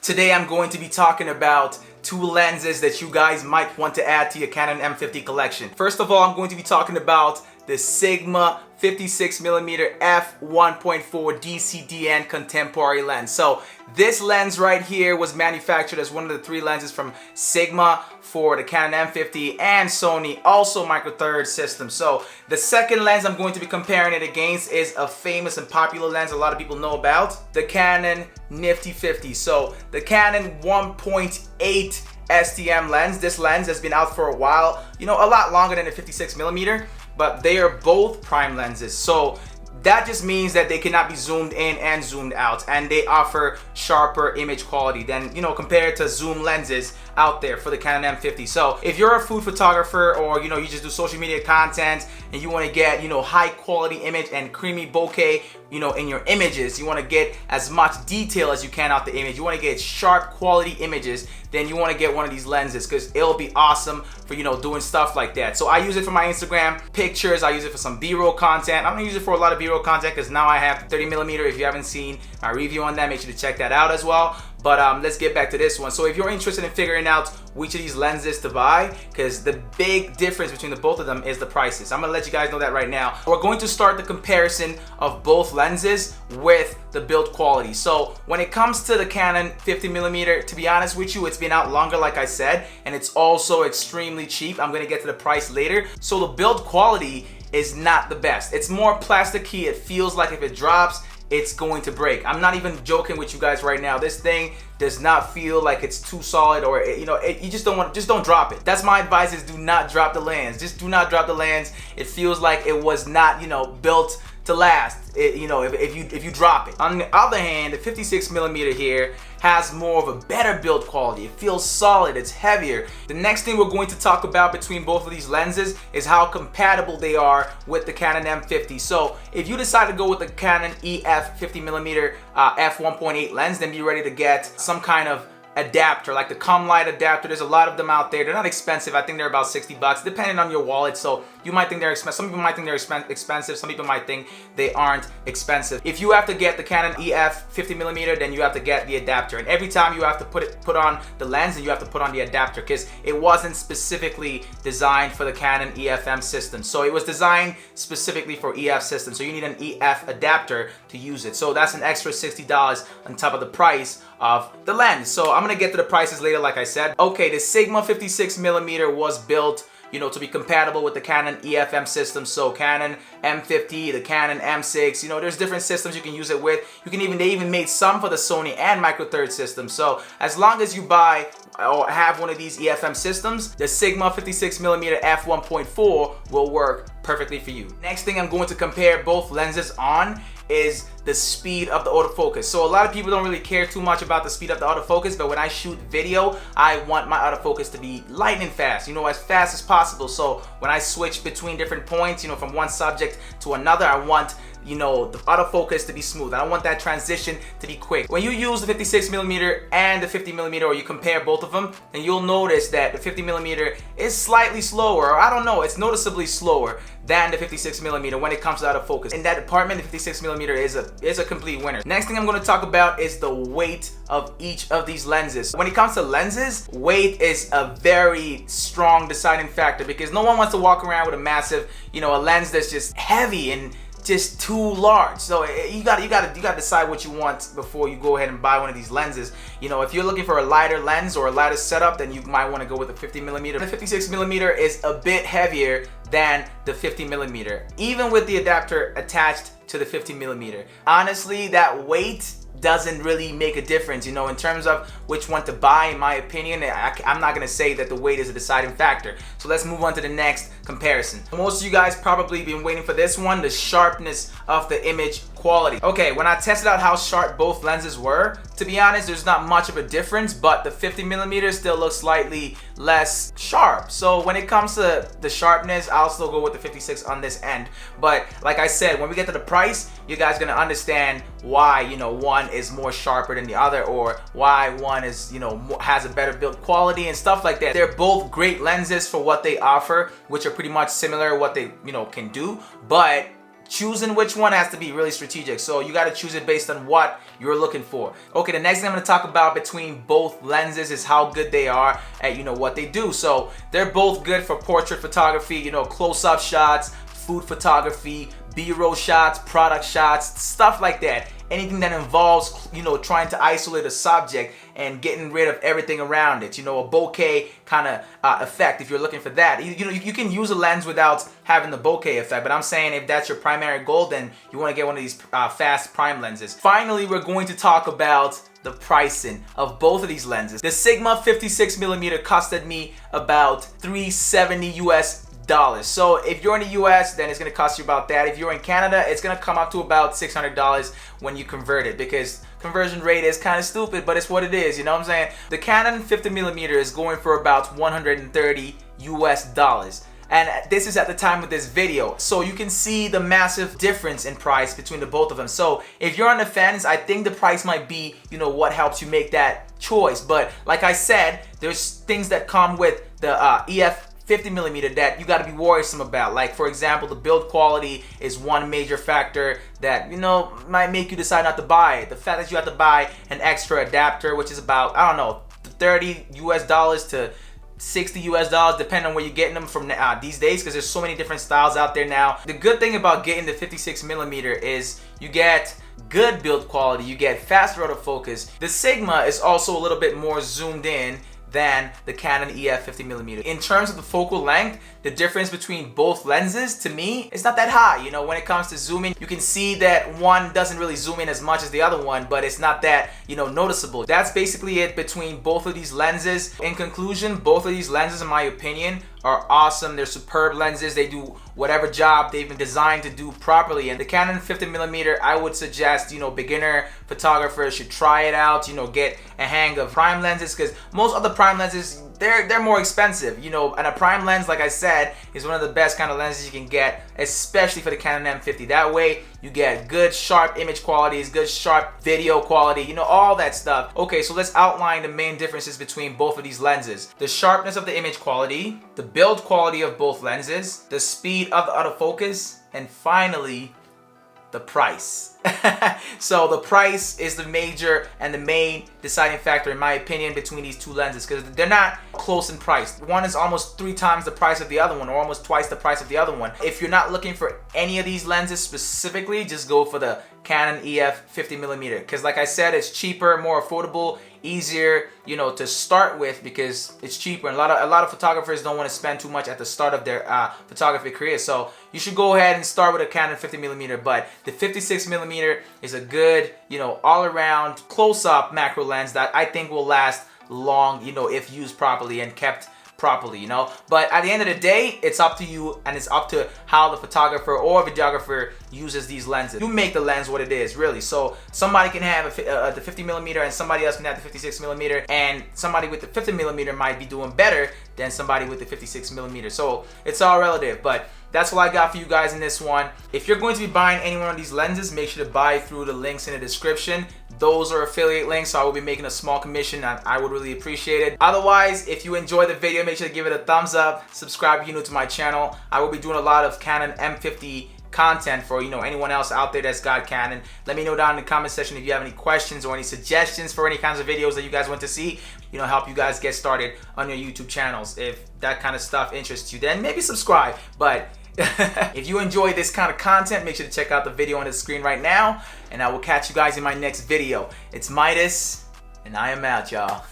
Today I'm going to be talking about two lenses that you guys might want to add to your Canon M50 collection. First of all, I'm going to be talking about the Sigma 56mm f1.4 DCDN contemporary lens. So this lens right here was manufactured as one of the three lenses from Sigma for the Canon M50 and Sony, also Micro Four Thirds system. So the second lens I'm going to be comparing it against is a famous and popular lens a lot of people know about, the Canon Nifty 50. So the Canon 1.8 STM lens, this lens has been out for a while, a lot longer than the 56mm, but they are both prime lenses. So that just means that they cannot be zoomed in and zoomed out, and they offer sharper image quality than, compared to zoom lenses out there for the Canon M50. So if you're a food photographer, or you just do social media content and you want to get high quality image and creamy bokeh in your images, you want to get as much detail as you can out the image, you want to get sharp quality images, then you want to get one of ththese lenses because it'll be awesome for doing stuff like that. So I use it for my Instagram pictures, I use it for some B-roll content. I'm gonna use it for a lot of B-roll content because now I have 30mm. If you haven't seen my review on that, make sure to check that out as well. But let's get back to this one. So if you're interested in figuring out which of these lenses to buy, because the big difference between the both of them is the prices. I'm gonna let you guys know that right now. We're going to start the comparison of both lenses with the build quality. So when it comes to the Canon 50mm, to be honest with you, it's been out longer, like I said, and it's also extremely cheap. I'm gonna get to the price later. So the build quality is not the best. It's more plasticky. It feels like if it drops, it's going to break. I'm not even joking with you guys right now. This thing does not feel like it's too solid, or you just don't drop it. That's my advice, is do not drop the lens. Just do not drop the lens. It feels like it was not, built to last. If you drop it. On the other hand, the 56mm here has more of a better build quality. It feels solid, it's heavier. The next thing we're going to talk about between both of these lenses is how compatible they are with the Canon M50. So if you decide to go with the Canon EF 50mm f1.8 lens, then be ready to get some kind of adapter, like the Light adapter. There's a lot of them out there. They're not expensive. I think they're about $60 depending on your wallet. So you might think they're expensive. Some people might think they're expensive. Some people might think they aren't expensive. If you have to get the Canon EF 50mm, then you have to get the adapter. And every time you have to put on the lens, and you have to put on the adapter because it wasn't specifically designed for the Canon EFM system. So it was designed specifically for EF system. So you need an EF adapter to use it. So that's an extra $60 on top of the price of the lens. So I'm gonna get to the prices later, like I said. Okay, the Sigma 56mm was built to be compatible with the Canon EFM system. So Canon M50, the Canon M6, there's different systems you can use it with. They even made some for the Sony and Micro Four Thirds system. So as long as you buy or have one of these EFM systems, the Sigma 56mm f1.4 will work perfectly for you. Next thing I'm going to compare both lenses on is the speed of the autofocus. So a lot of people don't really care too much about the speed of the autofocus, but when I shoot video, I want my autofocus to be lightning fast, as fast as possible. So when I switch between different points, from one subject to another, I want the autofocus to be smooth. I don't want that transition to be quick. When you use the 56mm and the 50mm, or you compare both of them, then you'll notice that the 50mm is slightly slower, or I don't know, it's noticeably slower than the 56mm when it comes to autofocus. In that department, the 56mm is a complete winner. Next thing I'm going to talk about is the weight of each of these lenses. When it comes to lenses, weight is a very strong deciding factor because no one wants to walk around with a massive, a lens that's just heavy and just too large. So you gotta decide what you want before you go ahead and buy one of these lenses. If you're looking for a lighter lens or a lighter setup, then you might want to go with the 50mm. The 56mm is a bit heavier than the 50mm, even with the adapter attached to the 50mm. Honestly, that weight doesn't really make a difference, in terms of which one to buy. In my opinion, I'm not gonna say that the weight is a deciding factor. So let's move on to the next comparison. Most of you guys probably been waiting for this one, the sharpness of the image quality. Okay, when I tested out how sharp both lenses were, to be honest, there's not much of a difference, but the 50mm still looks slightly less sharp. So when it comes to the sharpness, I'll still go with the 56 on this end. But like I said, when we get to the price, you guys gonna understand why, one is more sharper than the other, or why one is, has a better build quality and stuff like that. They're both great lenses for what they offer, which are pretty much similar what they, can do, but choosing which one has to be really strategic. So you got to choose it based on what you're looking for. Okay, the next thing I'm going to talk about between both lenses is how good they are at, what they do. So they're both good for portrait photography, close-up shots, food photography, B-roll shots, product shots, stuff like that. Anything that involves, trying to isolate a subject and getting rid of everything around it. A bokeh kind of effect if you're looking for that. You can use a lens without having the bokeh effect, but I'm saying if that's your primary goal, then you want to get one of these fast prime lenses. Finally, we're going to talk about the pricing of both of these lenses. The Sigma 56mm costed me about $370 US. So if you're in the US, then it's going to cost you about that. If you're in Canada, it's going to come up to about $600 when you convert it, because conversion rate is kind of stupid, but it's what it is, you know what I'm saying? The Canon 50mm is going for about $130 US. And this is at the time of this video, so you can see the massive difference in price between the both of them. So if you're on the fence, I think the price might be, what helps you make that choice. But like I said, there's things that come with the EF 50mm that you got to be worrisome about. Like, for example, the build quality is one major factor that might make you decide not to buy it. The fact that you have to buy an extra adapter, which is about, I don't know, $30 US to $60 US, depending on where you're getting them from these days, because there's so many different styles out there now. The good thing about getting the 56mm is you get good build quality, you get faster autofocus. The Sigma is also a little bit more zoomed in than the Canon EF 50mm. In terms of the focal length, the difference between both lenses, to me, is not that high. When it comes to zooming, you can see that one doesn't really zoom in as much as the other one, but it's not that, noticeable. That's basically it between both of these lenses. In conclusion, both of these lenses, in my opinion, are awesome. They're superb lenses. They do whatever job they've been designed to do properly. And the Canon 50mm, I would suggest, beginner photographers should try it out, get a hang of prime lenses, because most other prime lenses, they're more expensive, and a prime lens, like I said, is one of the best kind of lenses you can get, especially for the Canon M50. That way, you get good sharp image qualities, good sharp video quality, all that stuff. Okay, so let's outline the main differences between both of these lenses. The sharpness of the image quality, the build quality of both lenses, the speed of the autofocus, and finally, the price. So the price is the major and the main deciding factor, in my opinion, between these two lenses, because they're not close in price. One is almost 3 times the price of the other one, or almost twice the price of the other one. If you're not looking for any of these lenses specifically, just go for the Canon EF 50mm, because like I said, it's cheaper, more affordable, easier, to start with, because it's cheaper. And a lot of photographers don't want to spend too much at the start of their photography career. So you should go ahead and start with a Canon 50mm. But the 56mm is a good, all-around close-up macro lens that I think will last long, if used properly and kept properly, but at the end of the day, it's up to you, and it's up to how the photographer or videographer uses these lenses. You make the lens what it is, really. So somebody can have the 50mm and somebody else can have the 56mm, and somebody with the 50mm might be doing better than somebody with the 56mm. So it's all relative, but that's all I got for you guys in this one. If you're going to be buying any one of these lenses, make sure to buy through the links in the description. Those are affiliate links, so I will be making a small commission, and I would really appreciate it. Otherwise, if you enjoyed the video, make sure to give it a thumbs up. Subscribe if you're new to my channel. I will be doing a lot of Canon M50 content for anyone else out there that's got Canon. Let me know down in the comment section if you have any questions or any suggestions for any kinds of videos that you guys want to see. Help you guys get started on your YouTube channels. If that kind of stuff interests you, then maybe subscribe. But if you enjoy this kind of content, make sure to check out the video on the screen right now, and I will catch you guys in my next video. It's Midas, and I am out, y'all.